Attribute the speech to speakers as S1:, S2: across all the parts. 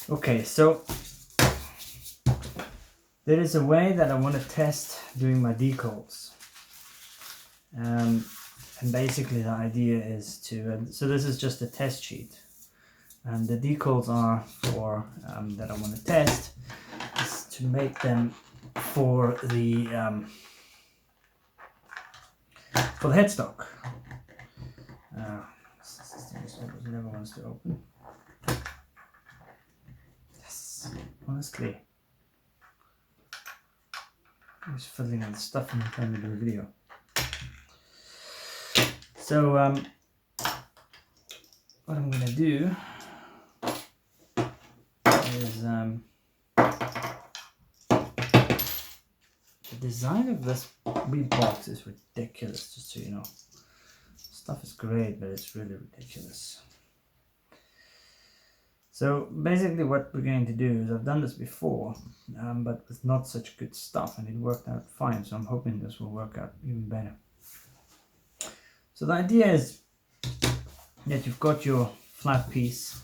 S1: Okay, so there is a way that I want to test doing my decals. And basically the idea is to, so this is just a test sheet. And the decals are for, that I want to test, is to make them for the headstock. This thing never wants to open. Yes, honestly. I was fiddling with stuff and trying to do a video. So what I'm gonna do is the design of this wee box is ridiculous, just so you know. Stuff is great, but it's really ridiculous. So basically what we're going to do is, I've done this before, but with not such good stuff, and it worked out fine, so I'm hoping this will work out even better. So the idea is that you've got your flat piece,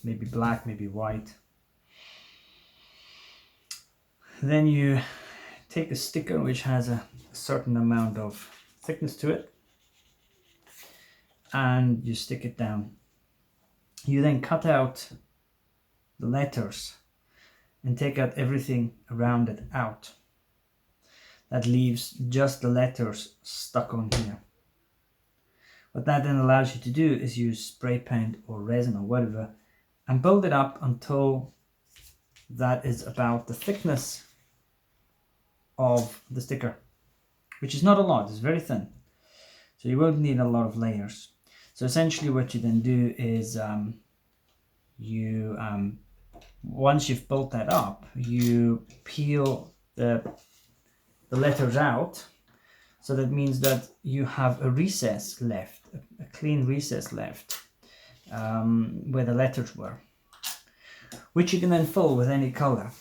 S1: maybe black, maybe white. Then you take a sticker which has a certain amount of thickness to it, and you stick it down. You then cut out the letters and take out everything around it out. That leaves just the letters stuck on here. What that then allows you to do is use spray paint or resin or whatever and build it up until that is about the thickness of the sticker, which is not a lot, it's very thin. So you won't need a lot of layers. So essentially what you then do is once you've built that up, you peel the letters out. So that means that you have a recess left, a clean recess left, where the letters were, which you can then fill with any color.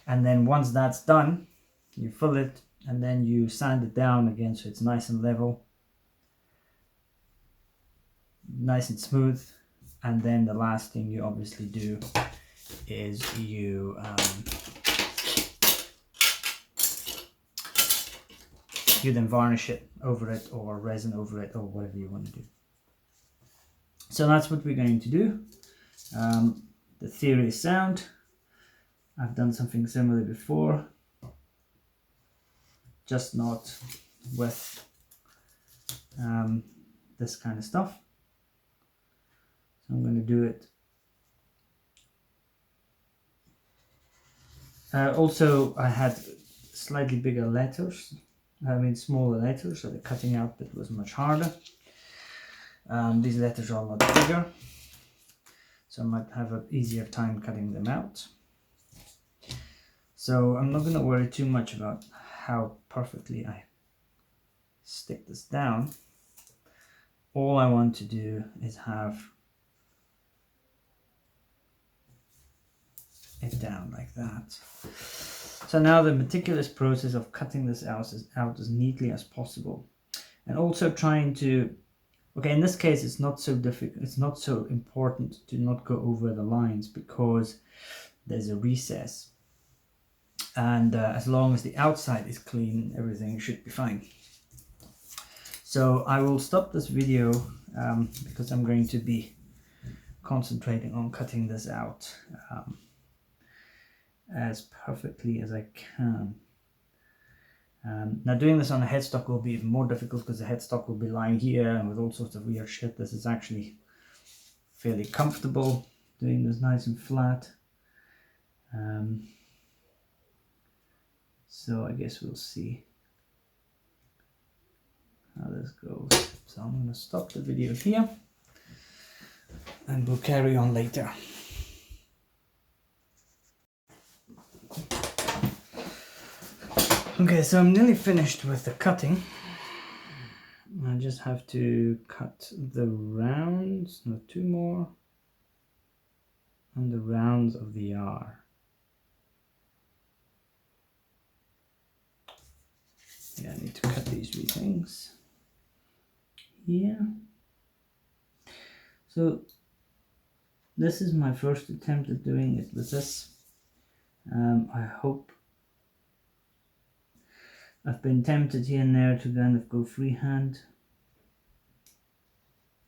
S1: And then once that's done, you fill it and then you sand it down again so it's nice and level, nice and smooth. And then the last thing you obviously do is you then varnish it over it, or resin over it, or whatever you want to do. So that's what we're going to do. The theory is sound. I've done something similar before, just not with this kind of stuff. So I'm going to do it. Also, I had slightly bigger letters. I mean smaller letters, so the cutting out bit was much harder. These letters are a lot bigger, so I might have an easier time cutting them out. So I'm not going to worry too much about how perfectly I stick this down. All I want to do is have it down like that. So now the meticulous process of cutting this out as neatly as possible, and also trying to, okay, in this case it's not so difficult, it's not so important to not go over the lines because there's a recess, and as long as the outside is clean, everything should be fine. So I will stop this video because I'm going to be concentrating on cutting this out as perfectly as I can. Now doing this on a headstock will be even more difficult because the headstock will be lying here and with all sorts of weird shit. This is actually fairly comfortable doing this nice and flat. So I guess we'll see how this goes. So I'm going to stop the video here and we'll carry on later. Okay, so I'm nearly finished with the cutting. I just have to cut the rounds, no, 2 more, and the rounds of the R. Yeah, I need to cut these wee things here. So this is my first attempt at doing it with this. I hope. I've been tempted here and there to kind of go freehand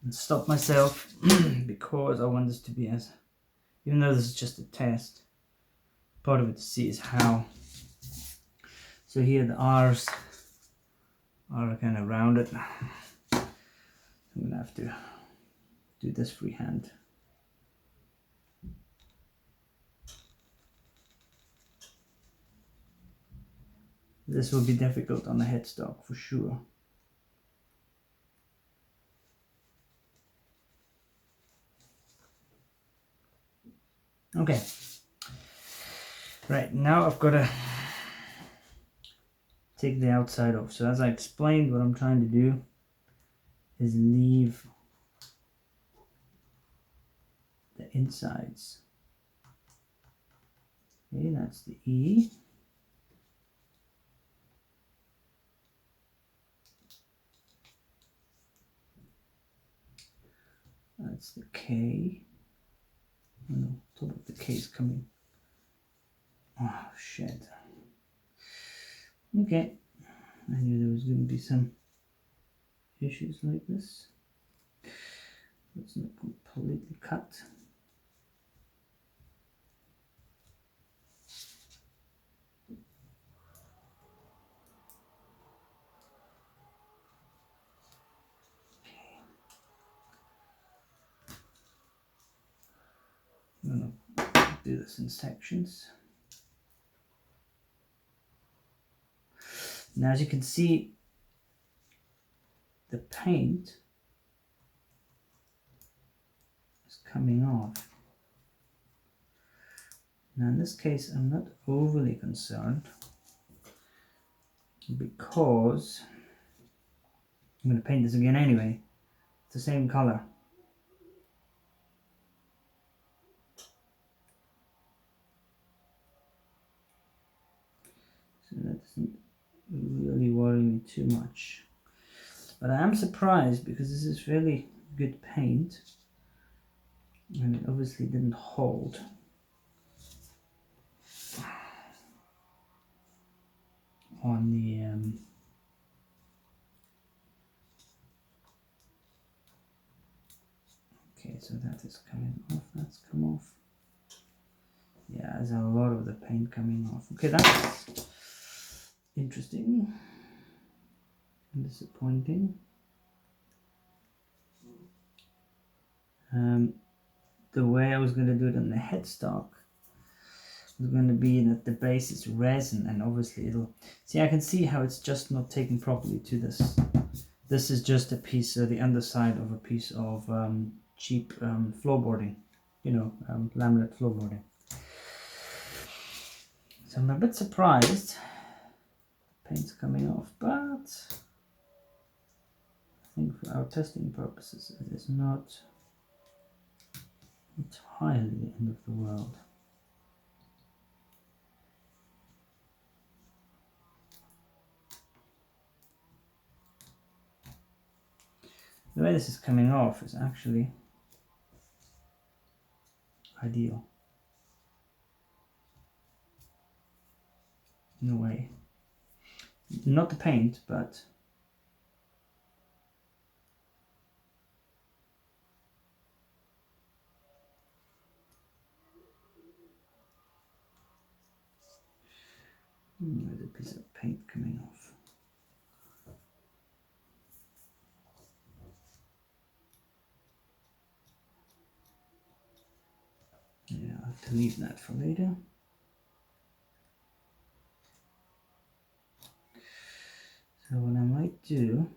S1: and stop myself because I want this to be as, even though this is just a test, part of it to see is how. So here the R's are kind of rounded. I'm gonna have to do this freehand. This will be difficult on the headstock for sure. Okay, right, now I've got to take the outside off. So as I explained, what I'm trying to do is leave the insides. Okay, that's the E. That's the K. Oh no, top of the K is coming. Oh shit. Okay, I knew there was going to be some issues like this. It's not completely cut. Okay. I'm going to do this in sections. Now as you can see, the paint is coming off. Now in this case I'm not overly concerned because I'm going to paint this again anyway. It's the same color. So that doesn't really worry me too much. But I am surprised because this is really good paint and it obviously didn't hold. On the okay, so that is coming off, that's come off. Yeah, there's a lot of the paint coming off. Okay, that's interesting and disappointing. The way I was going to do it on the headstock was going to be that the base is resin, and obviously it'll see, I can see how it's just not taken properly to this. This is just a piece of the underside of a piece of cheap floorboarding, you know, laminate floorboarding. So I'm a bit surprised paint's coming off, but I think for our testing purposes it is not entirely the end of the world. The way this is coming off is actually ideal in a way. Not the paint, but there's a piece of paint coming off. Yeah, I'll have to leave that for later. So what I might do,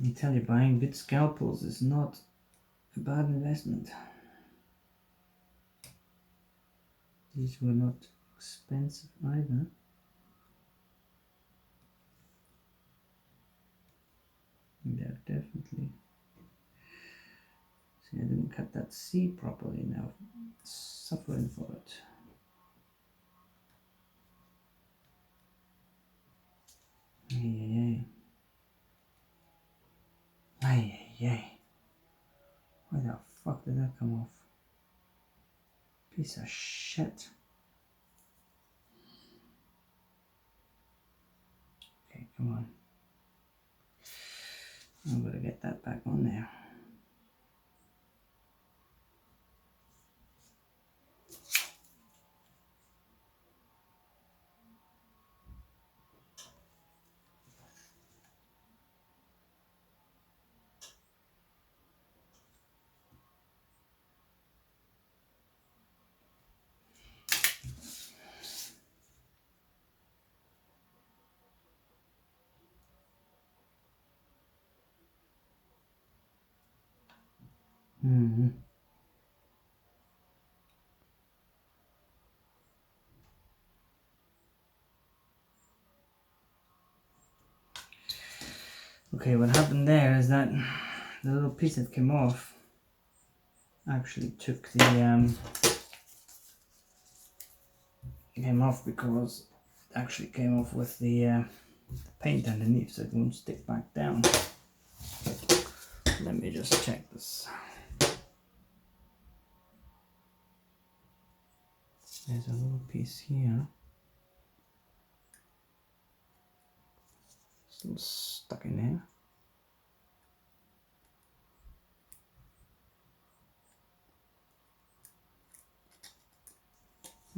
S1: I tell you, buying good scalpels is not a bad investment. These were not expensive either. They're definitely... See, I didn't cut that C properly now. Suffering for it. Ay, ay, ay. Ay, ay, ay. Why the fuck did that come off? Piece of shit. Okay, come on. I'm gonna get that back on there. Okay, what happened there is that the little piece that came off actually took the came off because it actually came off with the paint underneath, so it won't stick back down. Let me just check this. There's a little piece here. Still stuck in there.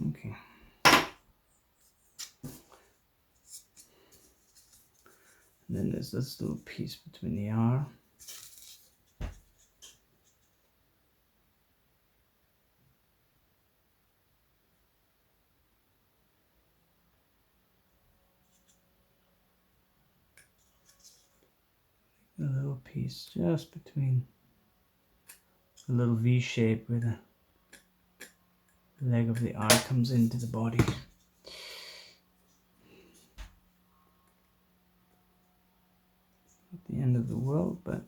S1: Okay. And then there's this little piece between the R. A little piece just between a little V shape where the leg of the R comes into the body. Not the end of the world, but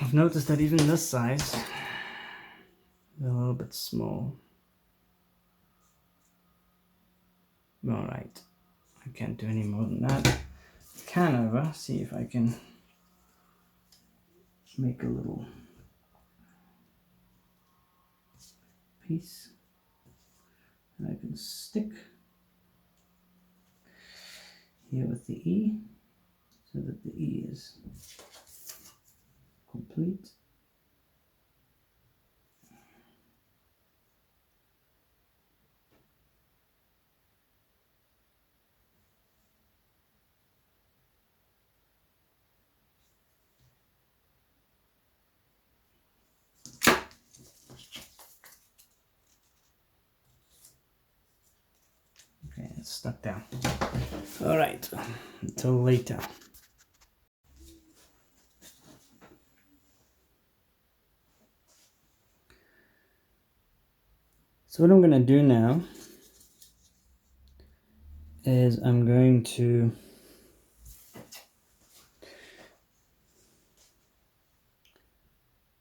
S1: I've noticed that even this size is a little bit small. Alright, I can't do any more than that. Can, however, see if I can make a little piece that I can stick here with the E, so that the E is complete. Okay, it's stuck down. All right, until later. So what I'm going to do now is I'm going to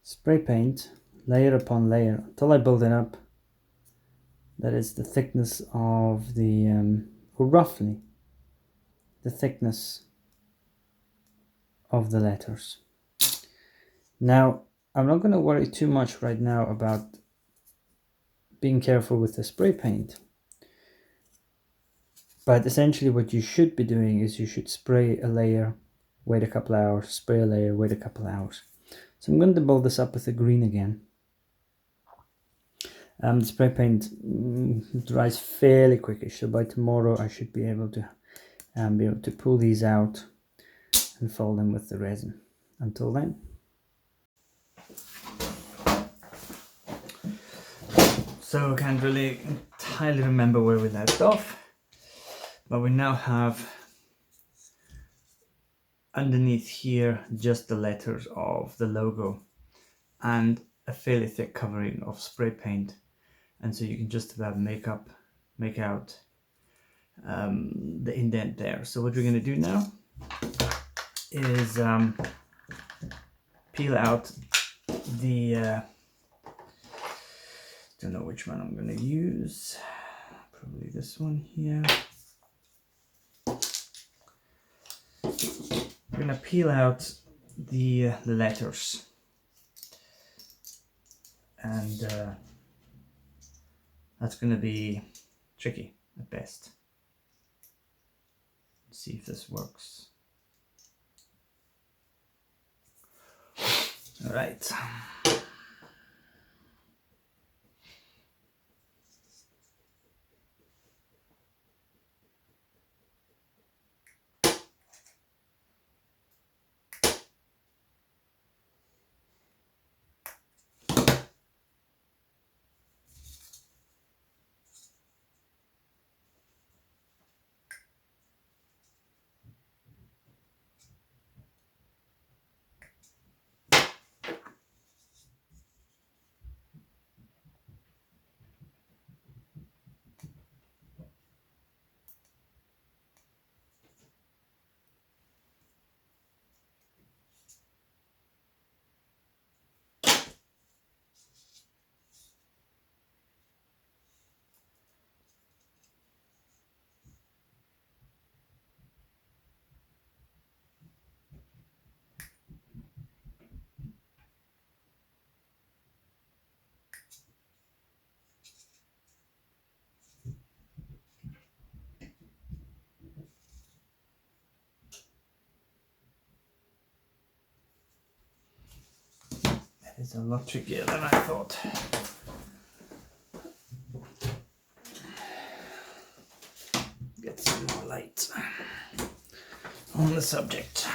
S1: spray paint layer upon layer until I build it up. That is the thickness of the, or roughly the thickness of the letters. Now, I'm not going to worry too much right now about being careful with the spray paint. But essentially what you should be doing is you should spray a layer, wait a couple hours, spray a layer, wait a couple hours. So I'm going to build this up with the green again. The spray paint dries fairly quickly, so by tomorrow I should be able to pull these out and fill them with the resin. Until then. So I can't really entirely remember where we left off. But we now have underneath here just the letters of the logo and a fairly thick covering of spray paint, and so you can just about make out the indent there. So what we're going to do now is peel out the don't know which one I'm going to use, probably this one here. We're going to peel out the letters, and that's going to be tricky at best. Let's see if this works. All right. It's a lot trickier than I thought. Get some more light on the subject.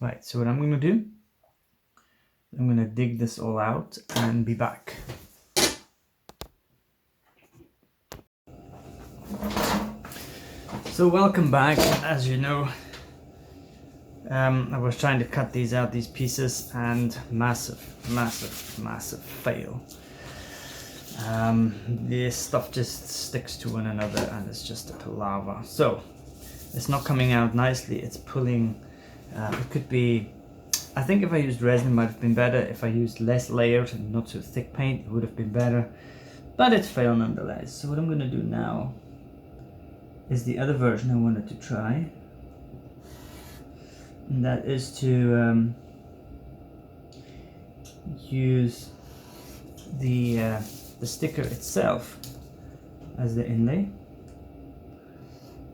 S1: Right, so what I'm going to do, I'm going to dig this all out and be back. So welcome back. As you know, I was trying to cut these out, these pieces, and massive fail. This stuff just sticks to one another and it's just a palaver. So it's not coming out nicely, it's pulling. It could be, I think if I used resin it might have been better. If I used less layered and not so thick paint it would have been better, but it failed nonetheless. So what I'm going to do now is the other version I wanted to try, and that is to use the sticker itself as the inlay.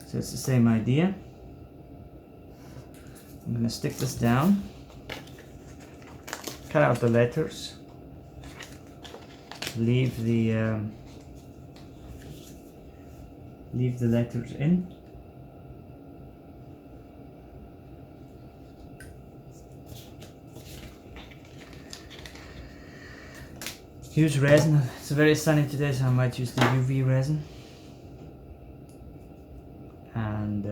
S1: So it's the same idea. I'm going to stick this down, cut out the letters, leave the letters in, use resin. It's very sunny today, so I might use the UV resin. And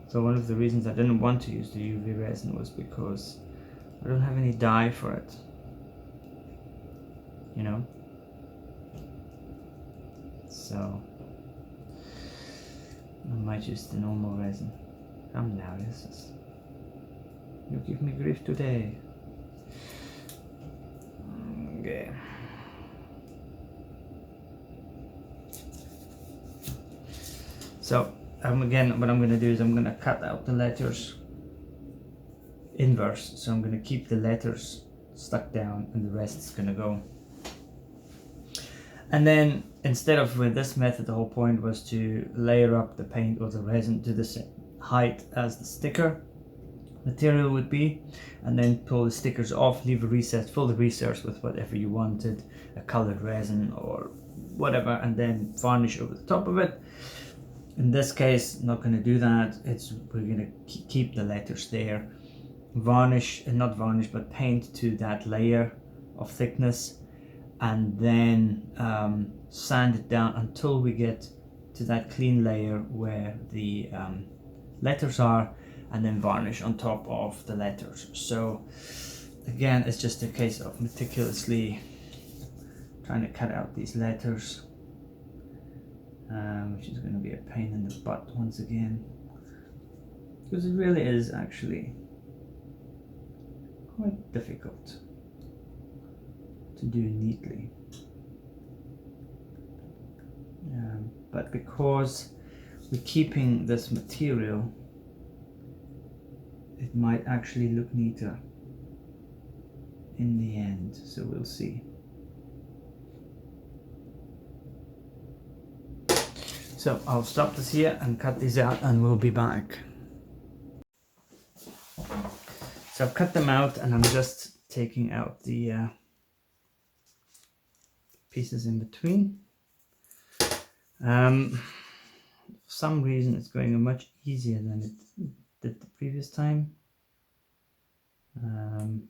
S1: so one of the reasons I didn't want to use the UV resin was because I don't have any dye for it, you know. So I might use the normal resin. Come now, you give me grief today. Okay. So again, what I'm going to do is I'm going to cut out the letters inverse. So I'm going to keep the letters stuck down and the rest is going to go. And then instead of with this method, the whole point was to layer up the paint or the resin to the same height as the sticker material would be, and then pull the stickers off, leave a recess, fill the recess with whatever you wanted, a colored resin or whatever, and then varnish over the top of it. In this case, I'm not going to do that. We're going to keep the letters there, varnish, and not varnish, but paint to that layer of thickness, and then sand it down until we get to that clean layer where the letters are, and then varnish on top of the letters. So again, it's just a case of meticulously trying to cut out these letters, which is going to be a pain in the butt once again, because it really is actually quite difficult to do neatly. But because we're keeping this material, it might actually look neater in the end, so we'll see. So I'll stop this here and cut these out and we'll be back. So I've cut them out and I'm just taking out the pieces in between. For some reason it's going much easier than it did the previous time. And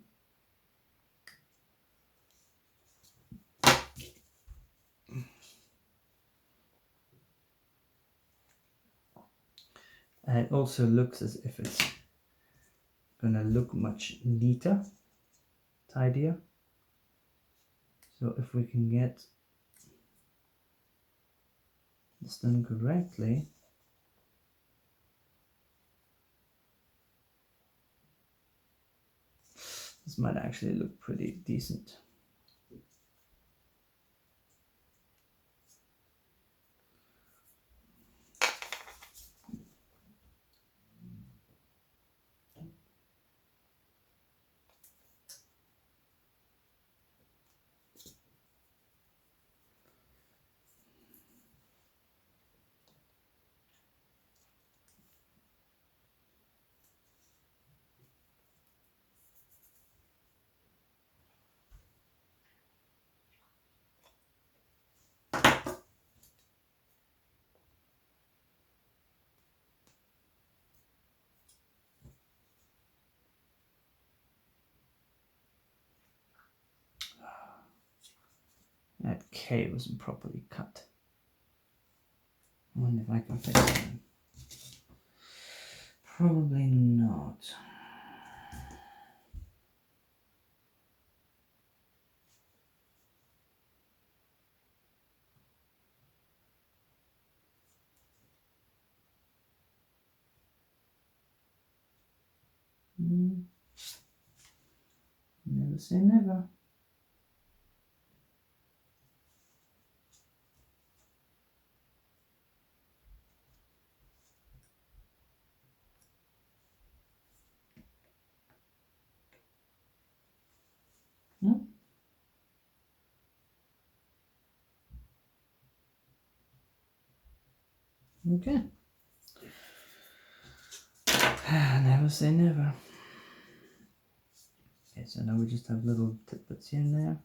S1: it also looks as if it's gonna look much neater, tidier. So if we can get this done correctly, this might actually look pretty decent. That K wasn't properly cut. I wonder if I can fix it. Probably not. Never say never. Okay. Never say never. Okay, so now we just have little tidbits here and there.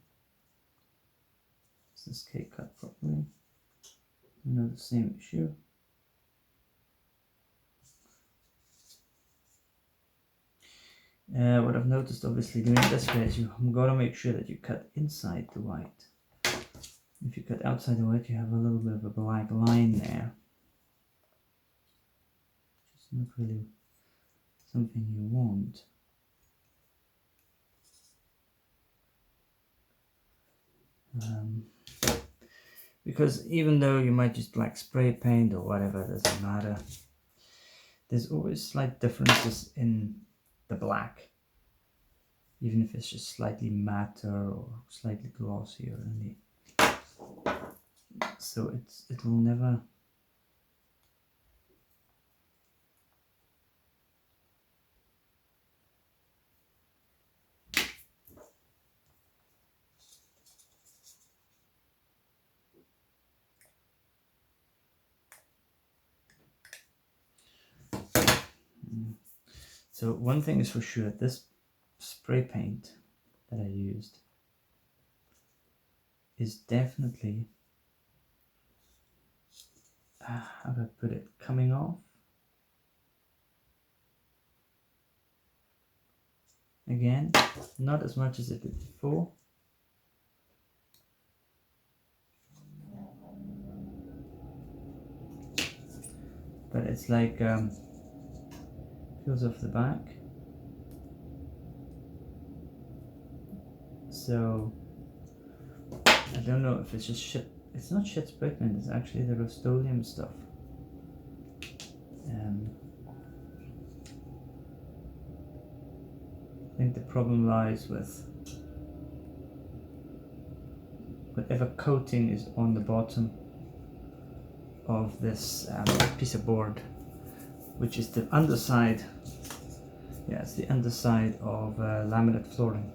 S1: Is this cake cut properly? Another same issue. What I've noticed obviously doing this way is you gotta make sure that you cut inside the white. If you cut outside the white, you have a little bit of a black line there. Which is not really something you want. Because even though you might use black spray paint or whatever, it doesn't matter. There's always slight differences in the black. Even if it's just slightly matter or slightly glossier than the... So it'll never... So one thing is for sure, this spray paint that I used is definitely, how do I put it, coming off. Again, not as much as it did before. But it's like, peels off the back. So I don't know if it's just shit. It's not shit spray paint, it's actually the Rust-Oleum stuff. I think the problem lies with whatever coating is on the bottom of this piece of board, which is the underside. Yeah, it's the underside of laminate flooring.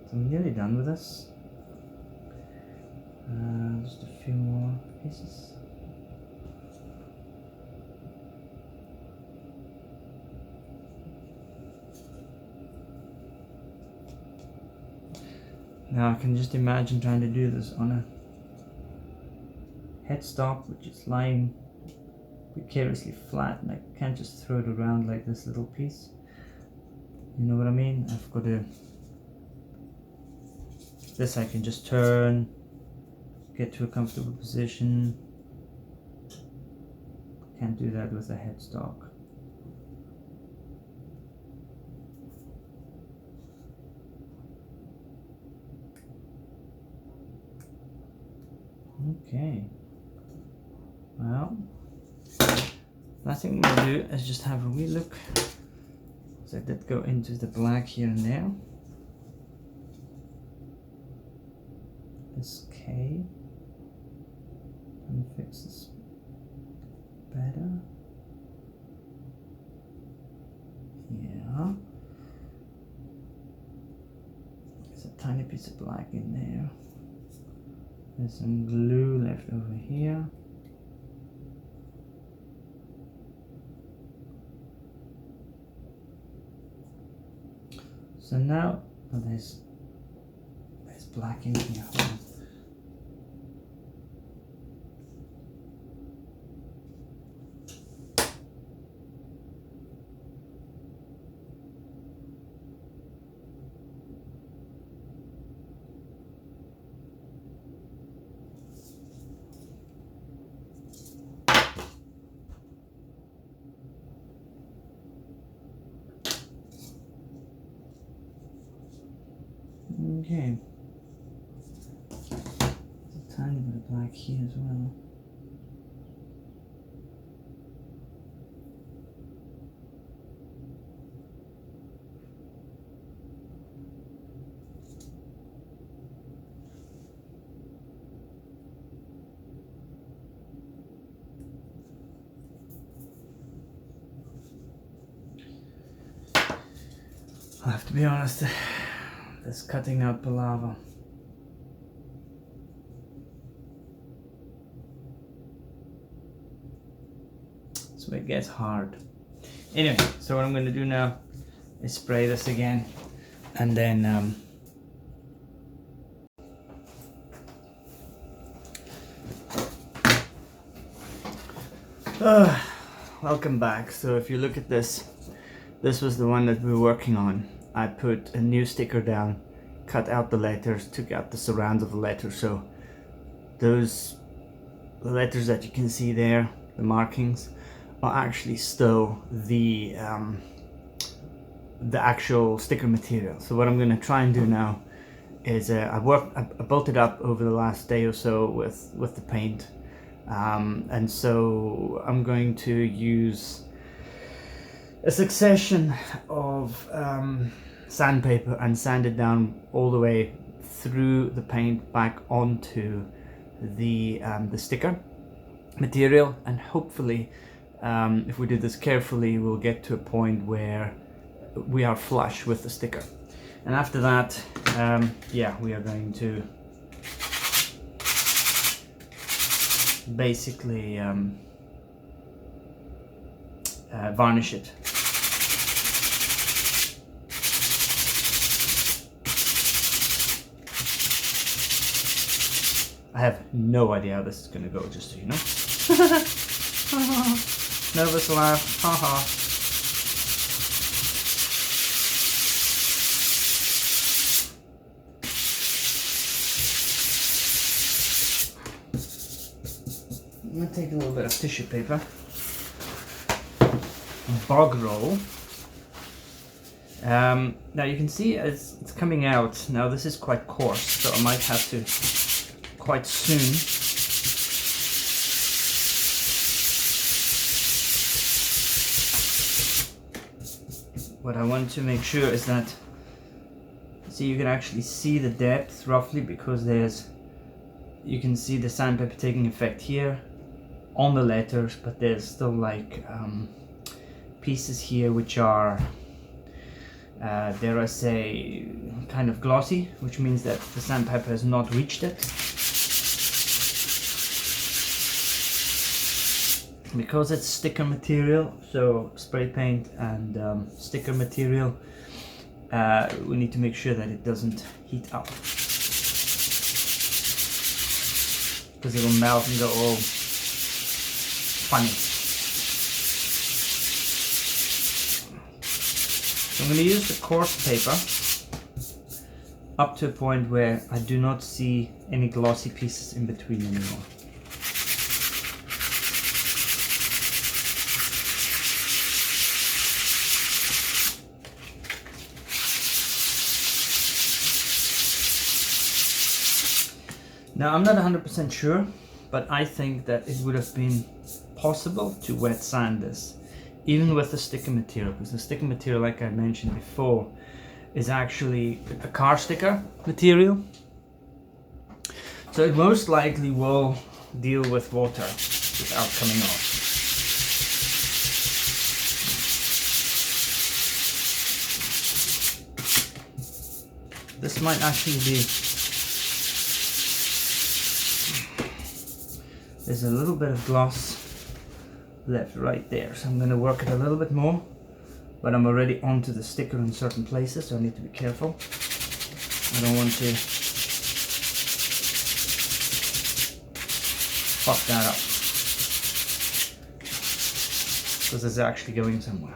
S1: So I'm nearly done with this. Just a few more pieces. Now I can just imagine trying to do this on a headstock which is lying precariously flat, and I can't just throw it around like this little piece. You know what I mean? I've got to... This I can just turn, get to a comfortable position. Can't do that with a headstock. Okay. Well, last thing I'm going to do is just have a wee look. So I did go into the black here and there. This K. And fix this better. Yeah. There's a tiny piece of black in there. There's some glue left over here. So now, oh, there's black in here. Okay. There's a tiny bit of black here as well. I have to be honest, this cutting out palaver. So it gets hard. Anyway, so what I'm going to do now is spray this again, and then welcome back. So if you look at this, this was the one that we were working on. I put a new sticker down, cut out the letters, took out the surrounds of the letters, so the letters that you can see there, the markings, are actually still the actual sticker material. So what I'm going to try and do now is I built it up over the last day or so with the paint, and so I'm going to use a succession of sandpaper and sand it down all the way through the paint back onto the sticker material, and hopefully if we do this carefully, we'll get to a point where we are flush with the sticker. And after that, yeah, we are going to basically varnish it. I have no idea how this is going to go, just so you know. Nervous laugh, haha. I'm going to take a little bit of tissue paper, bog roll. Now you can see it's coming out. Now this is quite coarse, so I might have to quite soon what I want to make sure is that, see, you can actually see the depth roughly, because you can see the sandpaper taking effect here on the letters, but there's still like pieces here which are dare I say kind of glossy, which means that the sandpaper has not reached it. Because it's sticker material, so spray paint and sticker material, we need to make sure that it doesn't heat up, because it will melt and go all funny. So I'm going to use the coarse paper up to a point where I do not see any glossy pieces in between anymore. Now I'm not 100% sure, but I think that it would have been possible to wet sand this, even with the sticker material, because the sticker material, like I mentioned before, is actually a car sticker material. So it most likely will deal with water without coming off. This might actually be, there's a little bit of gloss left right there, so I'm going to work it a little bit more, but I'm already onto the sticker in certain places, so I need to be careful. I don't want to fuck that up, because it's actually going somewhere.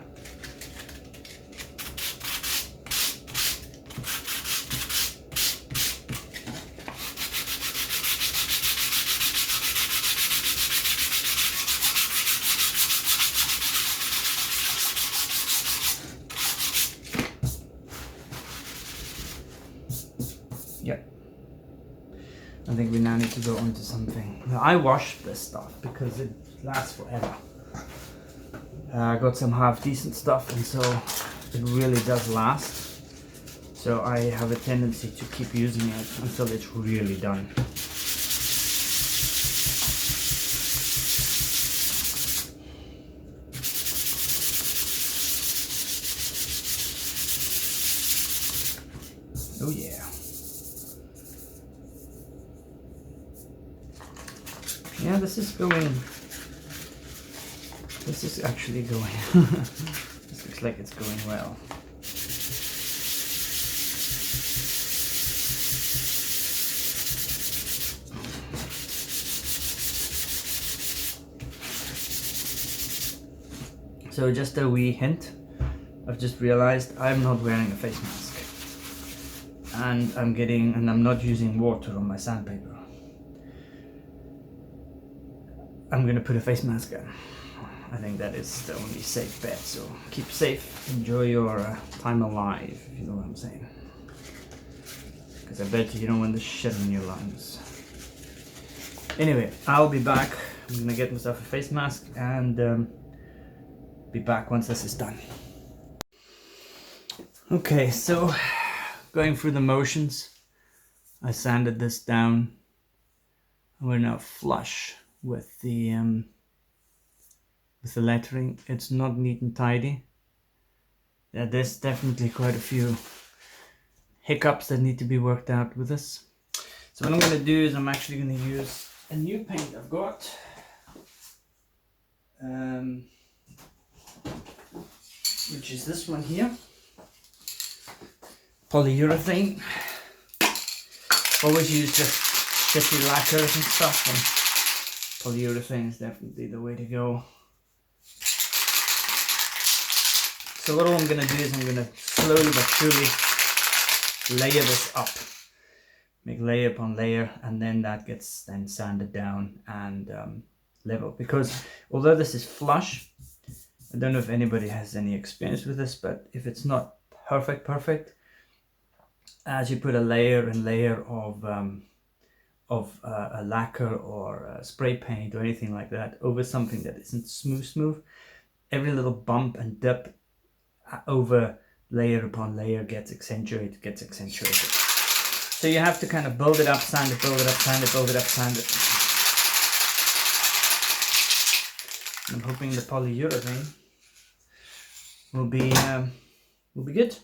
S1: I think we now need to go on to something. Now, I washed this stuff because it lasts forever. I got some half decent stuff, and so it really does last. So I have a tendency to keep using it until it's really done. Oh yeah. Yeah, this is actually going. This looks like it's going well. So just a wee hint, I've just realized I'm not wearing a face mask. And I'm not using water on my sandpaper. I'm gonna put a face mask on. I think that is the only safe bet, so keep safe, enjoy your time alive, if you know what I'm saying. Because I bet you don't want the shit in your lungs. Anyway, I'll be back. I'm gonna get myself a face mask and be back once this is done. Okay, so going through the motions, I sanded this down. We're now flush with the lettering. It's not neat and tidy. There's definitely quite a few hiccups that need to be worked out with this. So what I'm going to do is I'm actually going to use a new paint I've got. Which is this one here. Polyurethane. Always use just shitty lacquers and stuff, and polyurethane is definitely the way to go. So what I'm going to do is I'm going to slowly but surely layer this up. Make layer upon layer, and then that gets then sanded down and level. Because although this is flush, I don't know if anybody has any experience with this, but if it's not perfect, as you put a layer and layer of a lacquer or a spray paint or anything like that over something that isn't smooth, every little bump and dip over layer upon layer gets accentuated. So you have to kind of build it up, sand it, build it up, sand it, build it up, sand it. I'm hoping the polyurethane will be good.